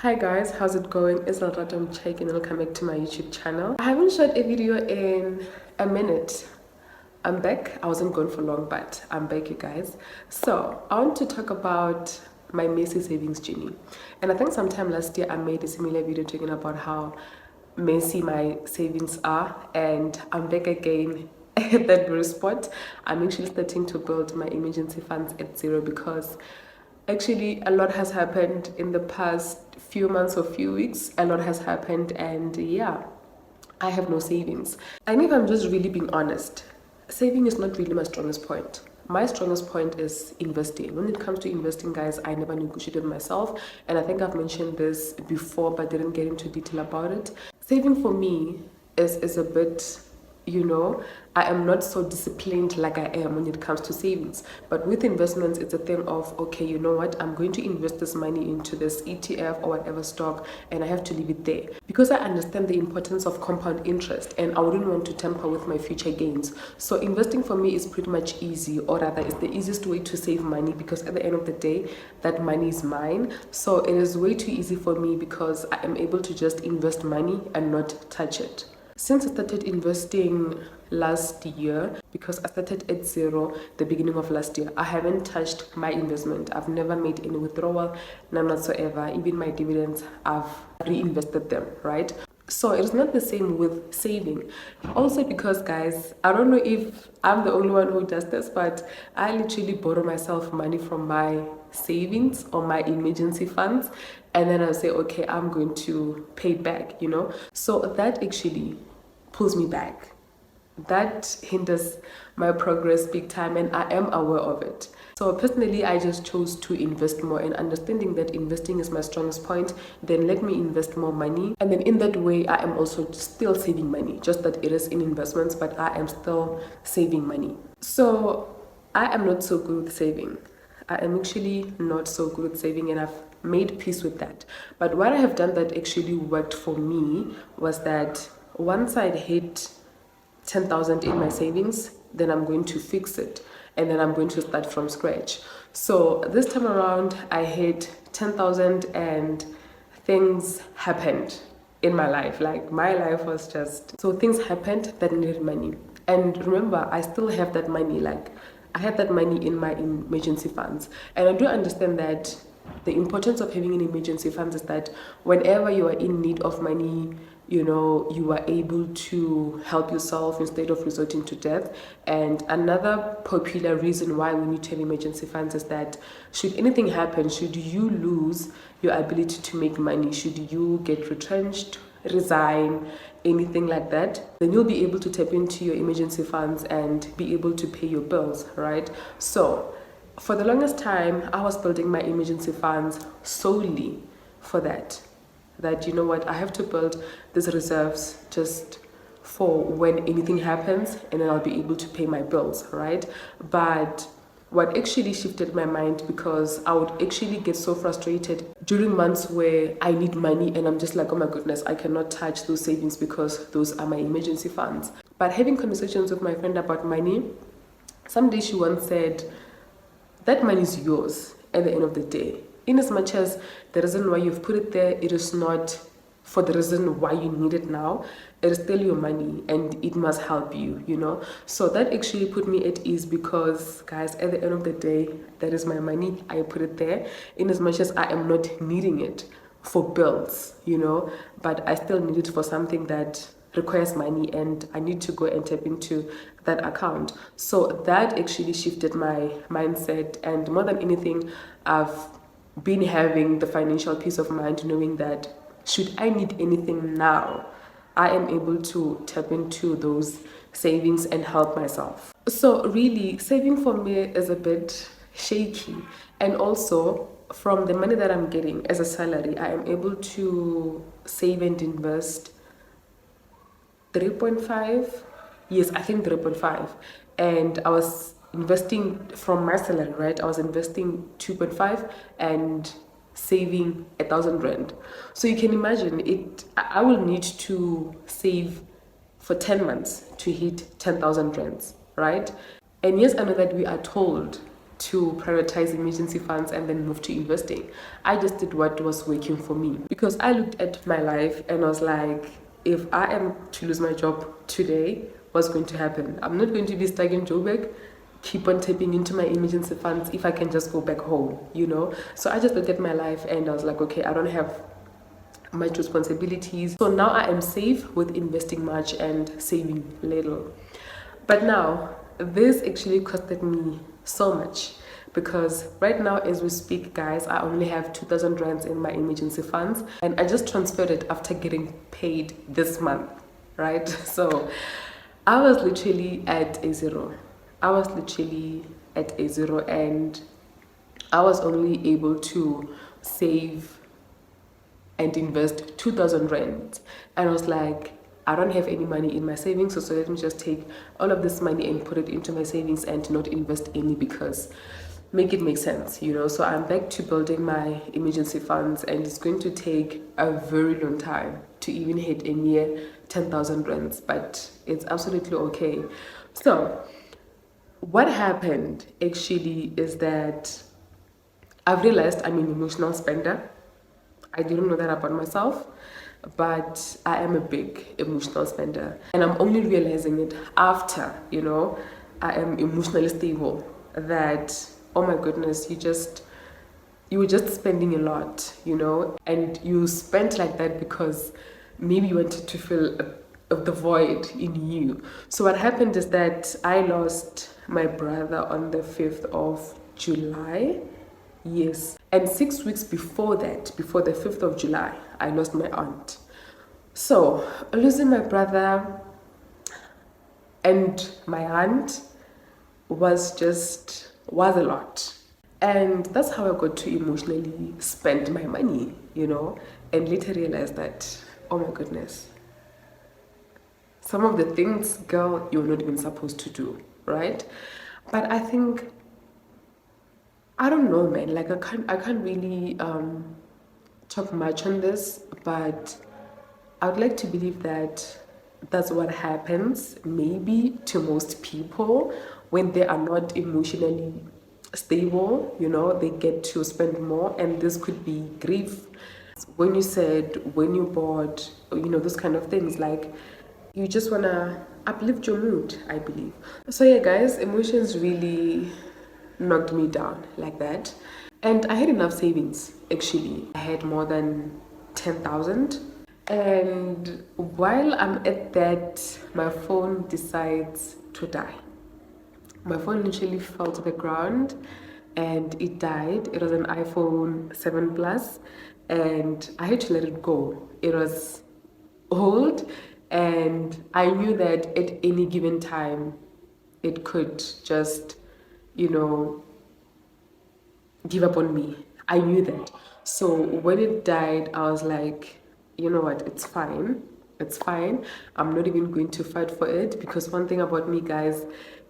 Hi guys, how's it going? It's I'm checking and welcome back to my YouTube channel. I haven't shot a video in a minute. I'm back. I wasn't gone for long, but I'm back, you guys. So I want to talk about my messy savings journey. And I think sometime last year I made a similar video talking about how messy my savings are, and I'm back again at that very spot. I'm actually starting to build my emergency funds at zero because actually a lot has happened in the past few months or few weeks. A lot has happened, and yeah, I have no savings. And if I'm just really being honest, saving is not really my strongest point. My strongest point is investing. When it comes to investing, guys, I never negotiated myself, and I think I've mentioned this before but didn't get into detail about it. Saving for me is a bit, I am not so disciplined like I am when it comes to savings. But with investments, it's a thing of, okay, you know what, I'm going to invest this money into this ETF or whatever stock, and I have to leave it there because I understand the importance of compound interest, and I wouldn't want to tamper with my future gains. So investing for me is pretty much easy, or rather it's the easiest way to save money, because at the end of the day that money is mine. So it is way too easy for me because I am able to just invest money and not touch it. Since I started investing last year, because I started at zero the beginning of last year, I haven't touched my investment. I've never made any withdrawal, none whatsoever. Even my dividends, I've reinvested them, right? So it is not the same with saving. Also because, guys, I don't know if I'm the only one who does this, but I literally borrow myself money from my savings or my emergency funds, and then I say, okay, I'm going to pay back, So that actually pulls me back. That hinders my progress big time, and I am aware of it. So personally, I just chose to invest more, and understanding that investing is my strongest point, then let me invest more money. And then in that way, I am also still saving money, just that it is in investments, but I am still saving money. So I am not so good with saving. I am actually not so good at saving, and I've made peace with that. But what I have done that actually worked for me was that once I'd hit 10,000 in my savings, then I'm going to fix it, and then I'm going to start from scratch. So this time around I hit 10,000 and things happened in my life. Like, my life was just, so things happened that needed money. And remember, I still have that money. Like, I had that money in my emergency funds, and I do understand that the importance of having an emergency funds is that whenever you are in need of money, you are able to help yourself instead of resorting to debt. And another popular reason why we need to have emergency funds is that should anything happen, should you lose your ability to make money, should you get retrenched, resign, anything like that, then you'll be able to tap into your emergency funds and be able to pay your bills, right? So for the longest time, I was building my emergency funds solely for that, you know what, I have to build these reserves just for when anything happens, and then I'll be able to pay my bills, right? But what actually shifted my mind, because I would actually get so frustrated during months where I need money, and I'm just like, oh my goodness, I cannot touch those savings because those are my emergency funds. But having conversations with my friend about money, someday she once said, that money is yours at the end of the day. In as much as the reason why you've put it there, it is not for the reason why you need it now. It is still your money, and it must help you, So that actually put me at ease, because, guys, at the end of the day, that is my money. I put it there. In as much as I am not needing it for bills, but I still need it for something that requires money, and I need to go and tap into that account. So that actually shifted my mindset, and more than anything, I've been having the financial peace of mind knowing that should I need anything now, I am able to tap into those savings and help myself. So really, saving for me is a bit shaky, and also from the money that I'm getting as a salary, I am able to save and invest 3.5. Yes, I think 3.5. And I was investing from my salary, right? I was investing 2.5 and saving 1,000 rand. So you can imagine it. I will need to save for 10 months to hit 10,000 rands, right? And yes, I know that we are told to prioritize emergency funds and then move to investing. I just did what was working for me, because I looked at my life and I was like, if I am to lose my job today, what's going to happen? I'm not going to be stuck in Joburg, keep on tapping into my emergency funds if I can just go back home, you know? So I just looked at my life and I was like, okay, I don't have much responsibilities. So now I am safe with investing much and saving little. But now, this actually costed me so much, because right now as we speak, guys, I only have 2,000 rands in my emergency funds, and I just transferred it after getting paid this month, right? So I was literally at a zero. I was literally at a zero, and I was only able to save and invest 2,000 rand. And I was like, I don't have any money in my savings, so let me just take all of this money and put it into my savings and not invest any, because make it make sense, you know. So I'm back to building my emergency funds, and it's going to take a very long time to even hit a near 10,000 rands, but it's absolutely okay. So what happened actually is that I've realized I'm an emotional spender. I didn't know that about myself, but I am a big emotional spender, and I'm only realizing it after, you know, I am emotionally stable, that oh my goodness, you were just spending a lot, you know, and you spent like that because maybe you wanted to fill the void in you. So what happened is that I lost my brother on the 5th of July. Yes. And 6 weeks before that, before the 5th of July, I lost my aunt. So losing my brother and my aunt was a lot. And that's how I got to emotionally spend my money, you know, and later realized that, oh my goodness, some of the things, girl, you're not even supposed to do, right? But I think, I don't know, man, like I can't really talk much on this, but I would like to believe that that's what happens maybe to most people when they are not emotionally stable, you know, they get to spend more, and this could be grief. When you said, when you bought, you know, those kind of things, like you just want to uplift your mood, I believe. So yeah, guys, emotions really knocked me down like that. And I had enough savings, actually. I had more than 10,000. And while I'm at that, my phone decides to die. My phone literally fell to the ground and it died. It was an iPhone 7 Plus, and I had to let it go. It was old, and I knew that at any given time it could just, you know, give up on me. I knew that. So when it died, I was like, you know what, it's fine. It's fine. I'm not even going to fight for it, because one thing about me, guys,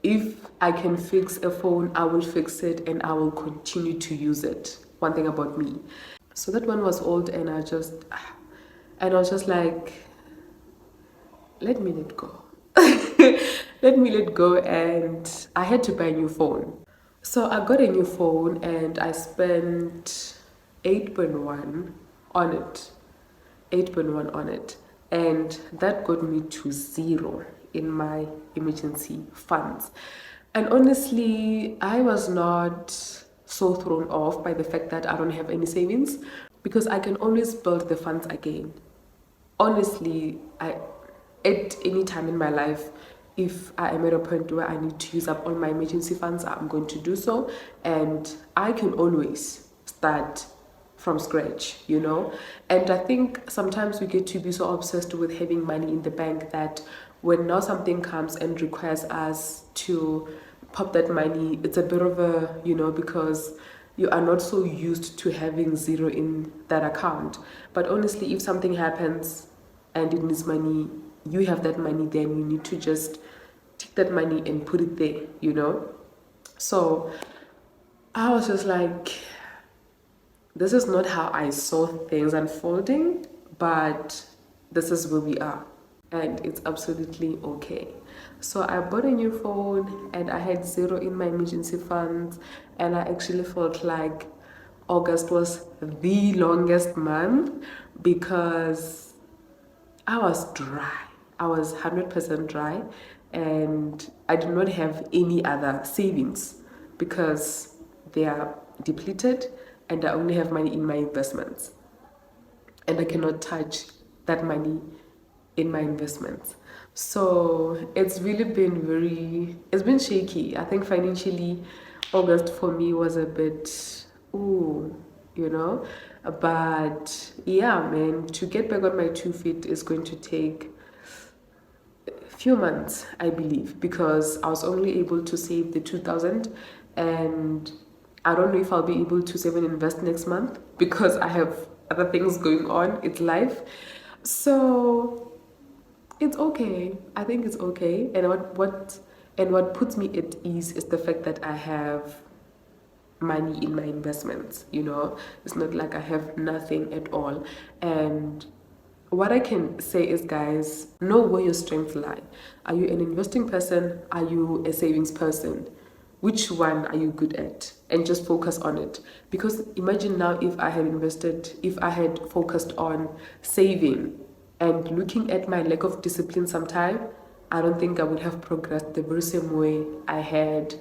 if I can fix a phone, I will fix it and I will continue to use it. One thing about me. So that one was old, and I was just like, let me let go. Let me let go. And I had to buy a new phone. So I got a new phone and I spent 8.1 on it. 8.1 on it. And that got me to zero in my emergency funds. And honestly, I was not so thrown off by the fact that I don't have any savings, because I can always build the funds again. Honestly, at any time in my life, if I am at a point where I need to use up all my emergency funds, I'm going to do so, and I can always start from scratch, you know. And I think sometimes we get to be so obsessed with having money in the bank that when now something comes and requires us to pop that money, it's a bit of a, you know, because you are not so used to having zero in that account. But honestly, if something happens and it needs money, you have that money, then you need to just take that money and put it there, you know. So I was just like, this is not how I saw things unfolding, but this is where we are. and it's absolutely okay. So I bought a new phone and I had zero in my emergency funds, and I actually felt like August was the longest month because I was dry. I was 100% dry, and I did not have any other savings because they are depleted, and I only have money in my investments, and I cannot touch that money in my investments. So it's really been it's been shaky. I think financially, August for me was a bit, ooh, you know. But yeah, man, to get back on my 2 feet is going to take a few months, I believe, because I was only able to save the 2,000, and I don't know if I'll be able to save and invest next month because I have other things going on. It's life. So it's okay. I think it's okay. And what puts me at ease is the fact that I have money in my investments, you know. It's not like I have nothing at all. And what I can say is, guys, know where your strengths lie. Are you an investing person? Are you a savings person? Which one are you good at? And just focus on it. Because imagine now if I had focused on saving and looking at my lack of discipline sometime, I don't think I would have progressed the very same way I had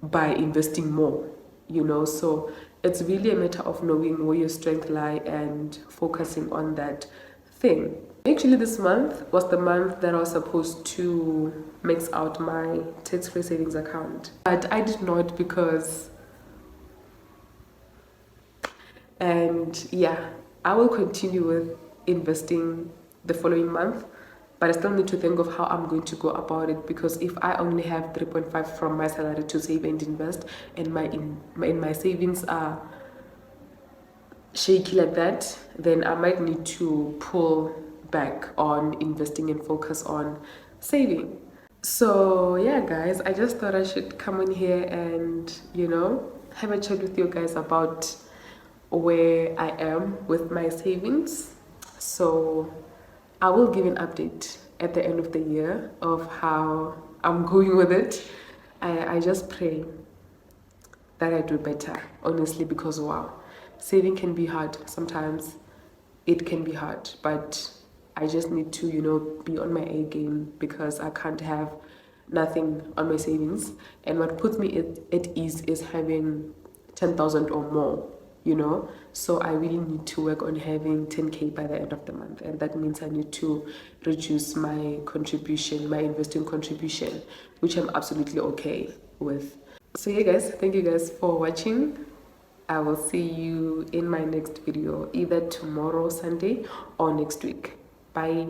by investing more, you know. So it's really a matter of knowing where your strength lie and focusing on that thing. Actually, this month was the month that I was supposed to max out my tax-free savings account, but I did not because, and yeah, I will continue with investing the following month, but I still need to think of how I'm going to go about it, because if I only have 3.5 from my salary to save and invest, and my savings are shaky like that, then I might need to pull back on investing and focus on saving. So yeah, guys, I just thought I should come in here and, you know, have a chat with you guys about where I am with my savings. So I will give an update at the end of the year of how I'm going with it. I just pray that I do better, honestly, because wow, saving can be hard sometimes. It can be hard, but I just need to, you know, be on my A game, because I can't have nothing on my savings. And what puts me at ease is having 10,000 or more, you know. So I really need to work on having 10K by the end of the month, and that means I need to reduce my contribution, my investing contribution, which I'm absolutely okay with. So yeah, guys, thank you guys for watching. I will see you in my next video, either tomorrow, Sunday, or next week. Bye.